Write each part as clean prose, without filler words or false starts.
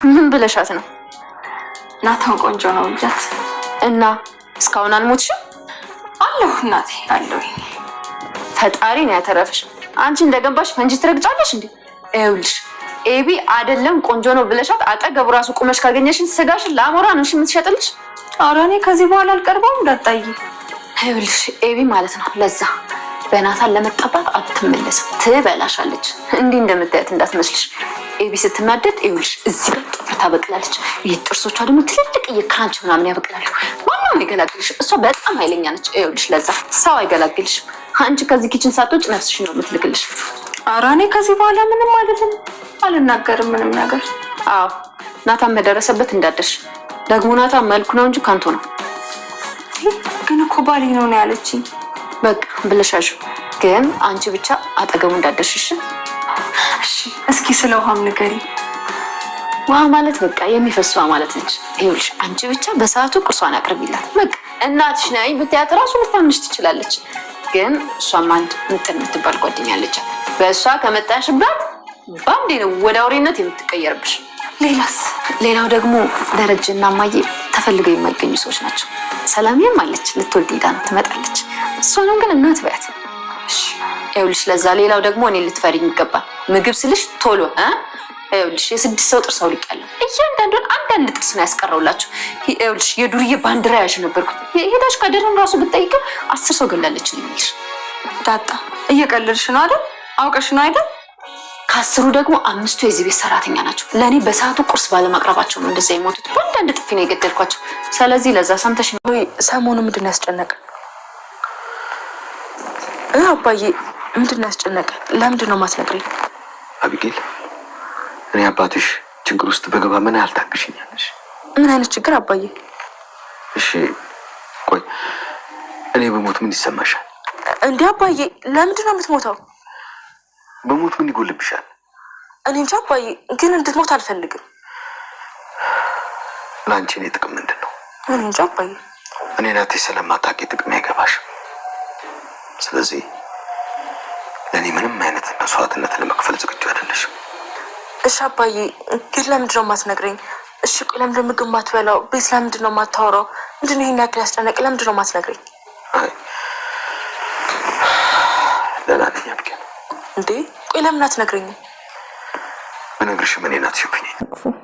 ምን ብለሻት ነው? ናታን ቆንጆ ነው ብያት እና እስካሁን አልሞትሽም? አለሁ እናቴ አለሁ። ፈጣሪ ነው ያተረፈሽ። አንቺ እንደገባሽ ፈንጂ ትረግጫለሽ እንዴ? ይኸውልሽ ኤቢ አይደለም ቆንጆ ነው ብለሻት አጠገቡ ራሱ ቁመሽ ካገኘሽን ስጋሽን ለአሞራ ነው የምትሸጥልሽ። ኧረ እኔ ከዚህ በኋላ አልቀርበውም እንዳትጣይ። ይኸውልሽ ኤቢ ማለት ነው ለዛ በናታን ለመጣባት አትመለስም፣ ትበላሻለች። እንዲህ እንደምታያት እንዳትመስልሽ። ኤቢ ስትናደድ ይኸውልሽ እዚህ ጋር ጥፍር ታበቅላለች። ይሄ ጥርሶቿ ደግሞ ትልልቅ የክራንች ምናምን ያበቅላሉ። ማንም አይገላግልሽ። እሷ በጣም ኃይለኛ ነች። ይኸውልሽ ለዛ ሰው አይገላግልሽም። አንቺ ከዚህ ኪችን ሳትወጪ ነፍስሽ ነው የምትልክልሽ። ኧረ እኔ ከዚህ በኋላ ምንም አይደለም፣ አልናገርም ምንም ነገር። አዎ ናታን በደረሰበት እንዳደርሽ። ደግሞ ናታን መልኩ ነው እንጂ ከንቱ ነው። ግን እኮ ባሌ ነው ያለችኝ። በቃ ብለሻሽ፣ ግን አንቺ ብቻ አጠገቡ እንዳደርሽሽ። እሺ እስኪ ስለ ውሃም ንገሪ። ውሃ ማለት በቃ የሚፈስ ውሃ ማለት ነች። ይኸውልሽ አንቺ ብቻ በሰዓቱ ቁርሷን አቅርቢላት። በቃ እናትሽ ነኝ ብትያት እራሱ ልታምንሽ ትችላለች። ግን እሷም አንድ ምጥን የምትባል ጓደኛ አለቻት። በእሷ ከመጣሽባት በአንዴ ነው ወደ አውሬነት የምትቀየርብሽ። ሌላስ? ሌላው ደግሞ ደረጀና እማዬ ተፈልገው የማይገኙ ሰዎች ናቸው። ሰላምዬም አለች ልትወልድ ሄዳ ነው ትመጣለች። እሷንም ግን እናት በያት። ይኸውልሽ ለዛ ሌላው ደግሞ እኔ ልትፈሪ የሚገባ ምግብ ስልሽ ቶሎ ይኸውልሽ የ6 ሰው ጥርስ አውልቄያለሁ። እያንዳንዱን አንዳንድ ጥርስ ነው ያስቀረውላችሁ። ይኸውልሽ የዱርዬ ባንዲራ ያዥ ነበርኩ። ሄዳሽ ካደረን ራሱ ብትጠይቀው 10 ሰው ገላለች ነው የሚልሽ። ዳጣ እየቀለድሽ ነው አይደል? አውቀሽ ነው አይደል? ከ10ሩ ደግሞ 5ቱ የዚህ ቤት ሰራተኛ ናቸው። ለእኔ በሰዓቱ ቁርስ ባለማቅረባቸው ነው እንደዛ የሞቱት። በአንዳንድ ጥፊ ነው የገደልኳቸው። ስለዚህ ለዛ ሰምተሽ ወይ ሰሞኑ ምንድን ነው ያስጨነቀ? አባዬ ምንድን ነው ያስጨነቀ? ለምንድን ነው ማትነግሪኝ? አቢጌል እኔ አባትሽ ችግር ውስጥ በገባ ምን ያህል ታግሽኛለሽ? ምን አይነት ችግር አባዬ? እሺ ቆይ እኔ በሞት ምን ይሰማሻል? እንዴ አባዬ ለምንድን ነው የምትሞተው? በሞት ምን ይጎልብሻል? እኔ እንጃ አባዬ፣ ግን እንድትሞት አልፈልግም። ለአንቺ እኔ ጥቅም ምንድን ነው? እኔ እንጃ አባዬ። እኔ ናትሽ ስለማታውቂ ጥቅም አይገባሽም። ስለዚህ ለእኔ ምንም አይነት መስዋዕትነት ለመክፈል ዝግጁ አይደለሽም። እሺ አባዬ፣ ግን ለምንድን ነው የማትነግረኝ? እሺ ቆይ ለምንድን ነው ምግብ የማትበላው? ቤት ለምንድን ነው የማታወራው? ምንድን ነው ይሄን ያክል ያስጨነቅ? ለምንድን ነው የማትነግረኝ? ደህና ነኝ አቢጌል። እንዴ ቆይ ለምን አትነግረኝም? ብነግርሽም እኔን አትሸፍኝኝ።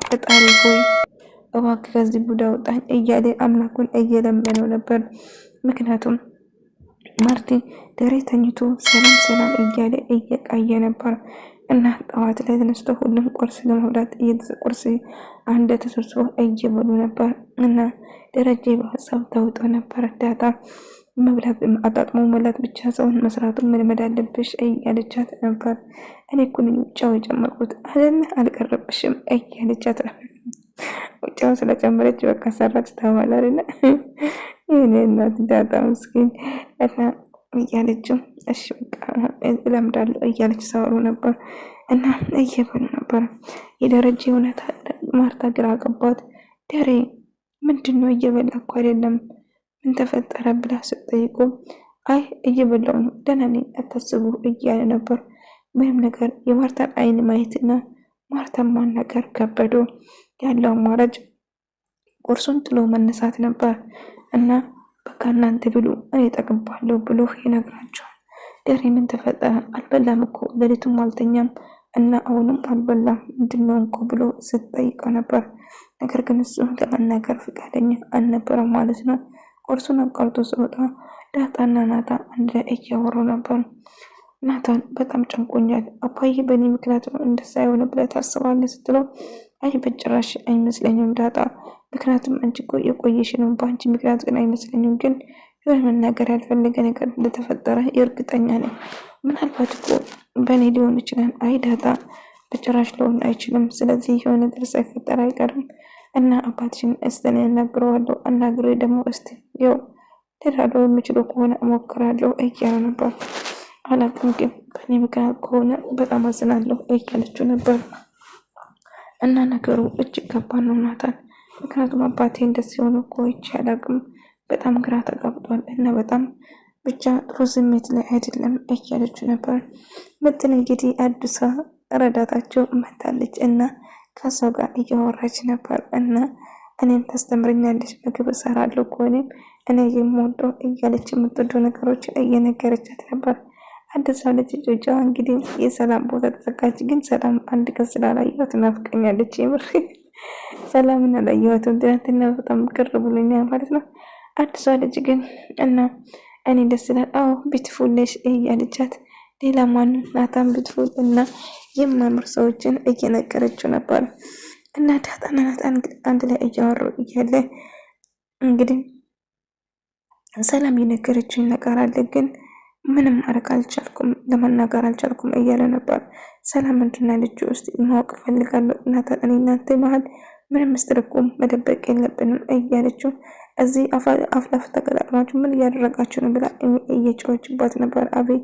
ፈጣሪ ሆይ እባክህ ከዚህ ቡዳ አውጣኝ እያለ አምላኩን እየለመነው ነበር። ምክንያቱም ማርቲ ደሬ ተኝቶ ሰላም እያለ እየቃየ ነበር እና ጠዋት ላይ ተነስቶ ሁሉም ቁርስ ለመብላት ቁርስ አንድ ተሰብስቦ እየበሉ ነበር እና ደረጀ በሀሳብ ተውጦ ነበር። ዳጣ መብላት አጣጥሞ መብላት ብቻ ሰውን መስራቱን መልመድ አለብሽ እያለቻት ነበር። እኔ እኮ ነኝ ጨው የጨመርኩት አይደል አልቀረብሽም እያለቻት ነበር። ጨው ስለጨመረች በቃ ሰራች ተባለ አይደል? እኔ እናት ዳጣ ምስኪን እና እያለችው እሺ በቃ እለምዳለሁ እያለች ሰሩ ነበር እና እየበሉ ነበር። የደረጀ እውነታ ማርታ ግራ ገባት። ደሬ ምንድነው እየበላ እኮ አይደለም ምን ተፈጠረ ብላ ስትጠይቁ አይ እየበላው ነው ደህና ነኝ አታስቡ እያለ ነበር። ምንም ነገር የማርታን አይን ማየትና ማርታን ማናገር ከበዶ ያለው አማራጭ ቁርሱን ጥሎ መነሳት ነበር እና በቃ እናንተ ብሉ እኔ ጠግባለሁ ብሎ ይነግራቸዋል። ደሬ ምን ተፈጠረ? አልበላም እኮ ሌሊቱም አልተኛም እና አሁንም አልበላም ምንድነው እኮ ብሎ ስትጠይቀው ነበር። ነገር ግን እሱ ለመናገር ፈቃደኛ አልነበረም ማለት ነው። ቁርሱን አቋርጦ ሲወጣ ዳጣና ናታ አንድ ላይ እያወሩ ነበር። ናታን በጣም ጨንቆኛል አባዬ በእኔ ምክንያት ነው እንደዛ የሆነ ብለህ ታስባለህ ስትለው አይ በጭራሽ አይመስለኝም ዳጣ፣ ምክንያቱም አንቺ እኮ የቆየሽ ነው በአንቺ ምክንያት ግን አይመስለኝም። ግን የሆነ መናገር ያልፈለገ ነገር እንደተፈጠረ እርግጠኛ ነኝ። ምናልባት እኮ በእኔ ሊሆን ይችላል። አይ ዳጣ በጭራሽ ሊሆን አይችልም። ስለዚህ የሆነ ነገር ሳይፈጠር አይቀርም እና አባትሽን እስተን ያናግረዋለሁ አናግሬ ደግሞ እስቲ ያው ተዳደው የምችለው ከሆነ እሞክራለሁ እያለ ነበር። አላውቅም ግን በእኔ ምክንያት ከሆነ በጣም አዝናለሁ እያለችው ነበር። እና ነገሩ እጅግ ከባድ ነው ናታን፣ ምክንያቱም አባቴ እንደዚህ ሆኖ እኮ አላውቅም። በጣም ግራ ተጋብቷል እና በጣም ብቻ ጥሩ ስሜት ላይ አይደለም እያለችው ነበር። ምትን እንግዲህ አዲሷ ረዳታቸው መታለች እና ከሰው ጋር እያወራች ነበር እና እኔም ታስተምረኛለች፣ ምግብ እሰራለሁ እኮ እኔ የምወደው እያለች የምትወደው ነገሮችን እየነገረቻት ነበር። አዲሷ ልጅ ጆጆ እንግዲህ የሰላም ቦታ ተዘጋጅ። ግን ሰላም አንድ ቀን ስላላየኋት ናፍቀኛለች። የምር ሰላምን አላየኋትም። ትናንትና በጣም ቅር ብሎኛል ማለት ነው። አዲሷ ልጅ ግን እና እኔ ደስ ይላል። አዎ ቢትፉል ነሽ እያለቻት ሌላ ማንም ናታን ቢትፉል እና የማምር ሰዎችን እየነገረችው ነበር። እና ዳጣና ናታን አንድ ላይ እያወሩ እያለ እንግዲህ ሰላም የነገረችው ነገር አለ ግን ምንም ማድረግ አልቻልኩም፣ ለመናገር አልቻልኩም እያለ ነበር። ሰላም ምንድን ነው ልጅ ውስጥ ማወቅ ፈልጋለሁ ናታን፣ እኔ እናንተ መሀል ምንም ምስጢር እኮ መደበቅ የለብንም እያለችው እዚህ አፍላፍ ተገጣጥማችሁ ምን እያደረጋችሁ ነው ብላ እየጮኸችባት ነበር። አብይ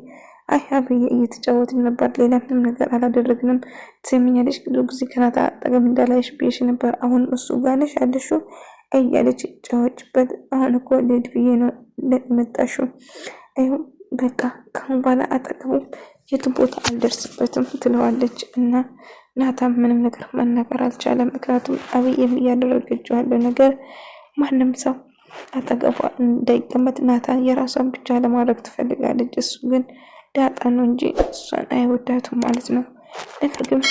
እየተጫወትን ነበር፣ ሌላ ምንም ነገር አላደረግንም። ትሰሚኛለሽ፣ ብዙ ጊዜ ከናታ አጠገብ እንዳላይሽ ብዬሽ ነበር፣ አሁን እሱ ጋር ነሽ ያለሽው እያለች ጮኸችበት። አሁን እኮ ልሄድ ብዬ ነው መጣሽው፣ በቃ ከአሁን በኋላ አጠገቡ የት ቦታ አልደርስበትም ትለዋለች። እና ናታን ምንም ነገር መናገር አልቻለም። ምክንያቱም አብይ እያደረገችው ያለው ነገር ማንም ሰው አጠገቧ እንዳይቀመጥ ናታን የራሷን ብቻ ለማድረግ ትፈልጋለች። እሱ ግን ዳጣ ነው እንጂ እሷን አይወዳትም ማለት ነው። ነገር ግን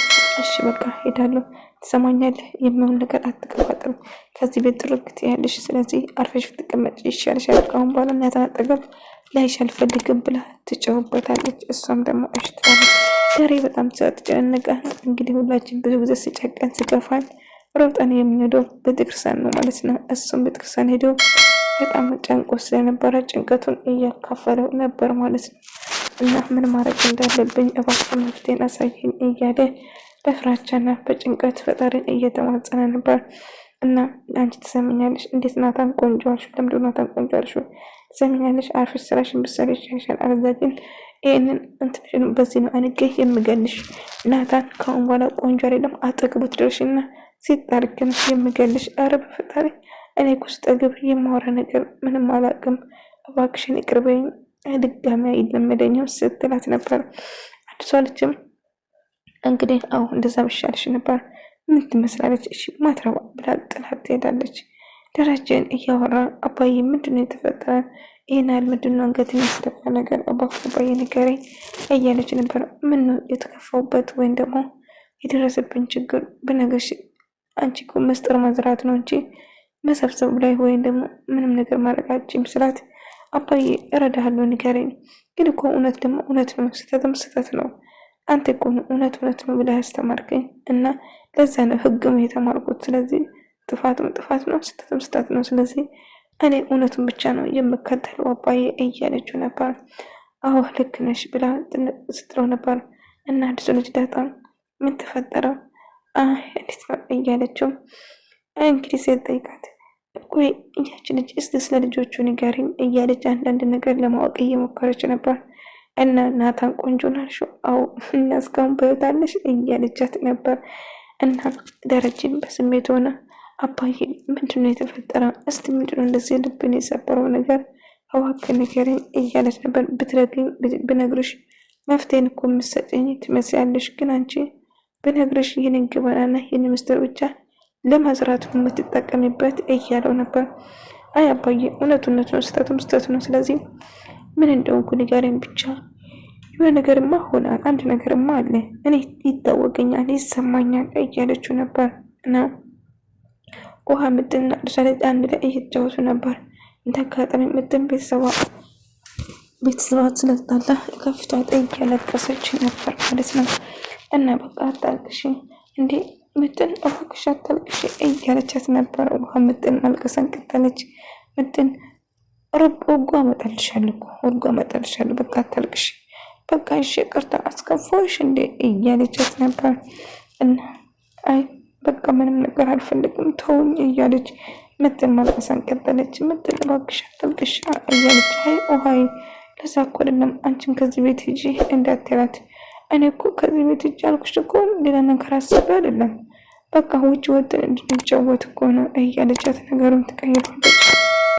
እሺ በቃ ሄዳለሁ፣ ትሰማኛለህ? የሚሆን ነገር አትቀባጥሩ፣ ከዚህ ቤት ጥርግት ያለሽ፣ ስለዚህ አርፈሽ ብትቀመጭ ይሻልሻል። ከአሁን በኋላ ናታን አጠገብ ላይሽ አልፈልግም ብላ ትጨውበታለች። እሷም ደግሞ እሺ ትላለች። ዛሬ በጣም ስለተጨነቀ ነው እንግዲህ ሁላችን ብዙ ጊዜ ሲጨቀን ሲከፋን ሮጠን የምንሄደው ቤተክርስቲያን ነው ማለት ነው። እሱም ቤተክርስቲያን ሄዶ በጣም ጨንቆ ስለነበረ ጭንቀቱን እያካፈለው ነበር ማለት ነው። እና ምን ማድረግ እንዳለብኝ እባክህ መፍትሄን አሳየኝ እያለ በፍራቻና በጭንቀት ፈጣሪን እየተማጸነ ነበር። እና አንቺ ትሰሚኛለሽ? እንዴት ናታን ቆንጆ አልሽ? ለምንድን ነው ናታን ቆንጆ አልሽ? ትሰሚኛለሽ? አርፈሽ ስራሽን ብትሰሪ ይሻልሻል። አለዛ ግን ይህንን እንትንሽን በዚህ ነው አንቄ የምገልሽ። ናታን ከአሁን በኋላ ቆንጆ አይደለም፣ አጠግቡ ትደርሽና ሲጣርግን የምገልሽ። ኧረ በፈጣሪ እኔ ኩስጠግብ የማወራ ነገር ምንም አላውቅም፣ እባክሽን ይቅር በይኝ፣ ድጋሚ አይለመደኝም ስትላት ነበር። አዲሷ ልጅም እንግዲህ አዎ እንደዛ ብሻልሽ ነበር፣ ምን ትመስላለች? እሺ ማትረባ ብላ ጥላት ትሄዳለች። ደረጀን እያወራ አባዬ ምንድነው የተፈጠረ? ይሄን ያህል ምንድነው አንገትን ያስደፋ ነገር? አባዬ ንገረኝ እያለች ነበር። ምን ነው የተከፋውበት ወይም ደግሞ የደረሰብን ችግር ብነግርሽ አንቺ እኮ መስጠር መዝራት ነው እንጂ መሰብሰብ ላይ ወይም ደግሞ ምንም ነገር ማድረጋችም ስላት፣ አባዬ እረዳሃለሁ ንገረኝ፣ ግን እኮ እውነት ደግሞ እውነት ነው፣ ስህተትም ስህተት ነው። አንተ እኮ እውነት ነው ብለህ ያስተማርከኝ እና ለዛ ነው ህግም የተማርኩት። ስለዚህ ጥፋትም ጥፋት ነው፣ ስህተትም ስህተት ነው። ስለዚህ እኔ እውነቱን ብቻ ነው የምከተለው አባዬ እያለችው ነበር። አዎ ልክ ነሽ ብላ ስትለው ነበር። እና አዲሱ ልጅ ዳጣ ምን ተፈጠረው? እንዴት ነው እያለችው እንግዲህ ሴት ጠይቃት፣ ቆይ እያች ልጅ እስቲ ስለ ልጆቹ ንገሪኝ እያለች አንዳንድ ነገር ለማወቅ እየሞከረች ነበር። እና ናታን ቆንጆ ናልሽው? አዎ እና እስካሁን በህይወታለሽ እያለቻት ነበር። እና ደረጀን በስሜት ሆነ። አባዬ ምንድነው የተፈጠረ? እስቲ ምንድነው እንደዚህ ልብን የሰበረው ነገር? እባክህ ንገረኝ እያለች ነበር። ብነግርሽ መፍትሄን እኮ የምትሰጠኝ ትመስያለሽ፣ ግን አንቺ ብነግርሽ ይህንን ግበናና ይህን ምስጢር ብቻ ለማዝራቱ የምትጠቀሚበት እያለው ነበር። አይ አባዬ እውነቱነት ነው፣ ስህተቱም ስህተቱ ነው። ስለዚህ ምን እንደሆንኩ ንገረኝ ብቻ። የሆነ ነገርማ ሆኗል፣ አንድ ነገርማ አለ፣ እኔ ይታወቀኛል፣ ይሰማኛል እያለችው ነበር። እና ውሃ ምጥንና ደሳለ አንድ ላይ እየተጫወቱ ነበር። እንደ አጋጣሚ ምጥን ቤተሰባት ስለተጣላ ከፍቷት እያለቀሰች ነበር ማለት ነው። እና በቃ አታልቅሽ እንዴ ምጥን እባክሽ አታልቅሽ እያለቻት ነበር። ውሃ ምጥን አልቀሰን ቀጠለች። ምጥን እርጎ አመጣልሻለሁ በቃ አታልቅሽ፣ በቃ እሺ ቅርታ አስከፋሽ እንዴ እያለቻት ነበር። እና አይ በቃ ምንም ነገር አልፈልግም ተውኝ እያለች ምጥን ማልቀሰን ቀጠለች። ምጥን እባክሽ አታልቅሽ እያለች አይ ውሃይ ለዛ እኮ አይደለም አንቺን ከዚህ ቤት ሂጂ እንዳትላት፣ እኔ እኮ ከዚህ ቤት ሂጂ አልኩሽ እኮ ሌላ ነገር አስቤ አይደለም፣ በቃ ውጭ ወጥተን እንድንጫወት እኮ ነው እያለቻት ነገሩን ትቀይራለች።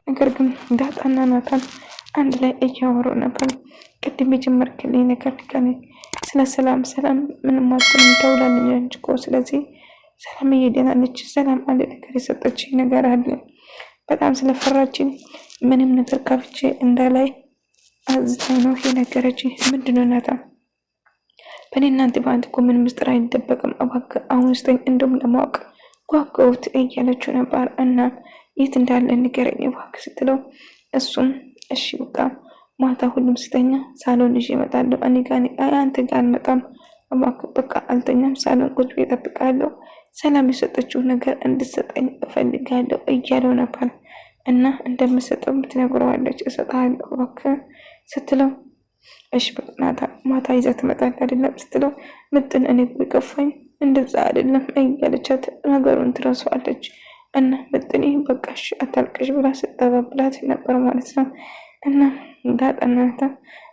ነገር ግን ዳጣና ናታን አንድ ላይ እያወሩ ነበር። ቅድም የጀመርክልኝ ነገር ንገረኝ፣ ስለ ሰላም ምንም አትልም ደውላለች እኮ፣ ስለዚህ ሰላም ደህና ነች? ሰላም አንድ ነገር የሰጠችኝ ነገር አለ። በጣም ስለፈራችኝ ምንም ነገር ከፍቼ እንዳላይ አዝታኝ ነው የነገረችኝ። ምንድነው ናታ? በእኔ እናንተ በአንድ እኮ ምን ምስጢር አይደበቅም። እባክህ አሁን ስጠኝ፣ እንደውም ለማወቅ ጓጓሁት እያለችው ነበር። እና የት እንዳለ ንገረኝ እባክህ ስትለው እሱም እሺ በቃ ማታ ሁሉም ስተኛ ሳሎን ይዤ እመጣለሁ። እኔ ጋር አንተ ጋር አልመጣም እባክህ በቃ አልተኛም፣ ሳሎን ቁጭ ብዬ እጠብቃለሁ። ሰላም የሰጠችው ነገር እንድትሰጠኝ እፈልጋለሁ እያለው ነበር። እና እንደምሰጠው ብትነግረዋለች እሰጥሃለሁ እባክህ ስትለው እሺ በቃ ማታ ይዘህ ትመጣለህ አይደለም ስትለው ምጥን እኔ ቢከፋኝ እንደዛ አይደለም እያለቻት ነገሩን ትረሳዋለች። እና ምጥን በቃ እሺ አታልቅሽ ብላ ስትተባብላት ነበር ማለት ነው። እና ዳጣናታ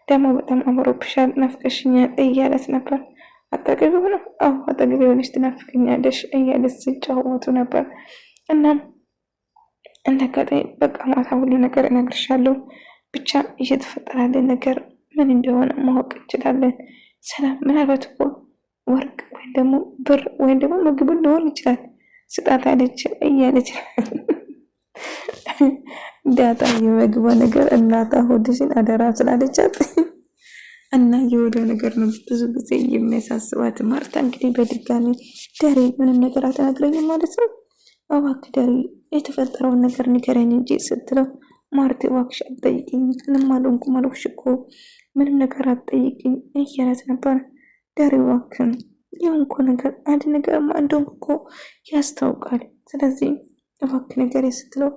ደግሞ በጣም አምሮብሻል፣ ናፍቀሽኛል እያለት ነበር። አጠገቤው ነው? አዎ አጠገቤ ሆነሽ ትናፍቀኛለሽ እያለች ሲጫወቱ ነበር። እናም እንደጋጣሚ በቃ ማታ ሁሉ ነገር እነግርሻለሁ፣ ብቻ እየተፈጠራለ ነገር ምን እንደሆነ ማወቅ እንችላለን። ሰላም ምናልባት እኮ ወርቅ ወይም ደግሞ ብር ወይም ደግሞ ምግብ ሊሆን ይችላል ስጣት አለች እያለች ዳጣ የመግባ ነገር እናታ ሆድሽን አደራ ስላለቻት እና የወደው ነገር ነው ብዙ ጊዜ የሚያሳስባት። ማርታ እንግዲህ በድጋሚ ዳሬ ምንም ነገር አትነግረኝም ማለት ነው? እባክህ ዳሬ የተፈጠረውን ነገር ንገረኝ እንጂ ስትለው ማርታ እባክሽ አትጠይቂኝ፣ ምንም አልሆንኩም አልኩሽ እኮ ምንም ነገር አትጠይቂኝ እያለት ነበር። ዳሬ እባክህን የሆንኩ ነገር አንድ ነገርማ እንደሆንኩ እኮ ያስታውቃል፣ ስለዚህ እባክህ ንገረኝ ስትለው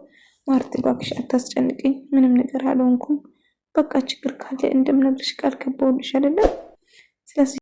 ማርታ እባክሽ አታስጨንቅኝ፣ ምንም ነገር አልሆንኩም፣ በቃ ችግር ካለ እንደምነግርሽ ቃል ገባሁልሽ አይደለም። ስለዚህ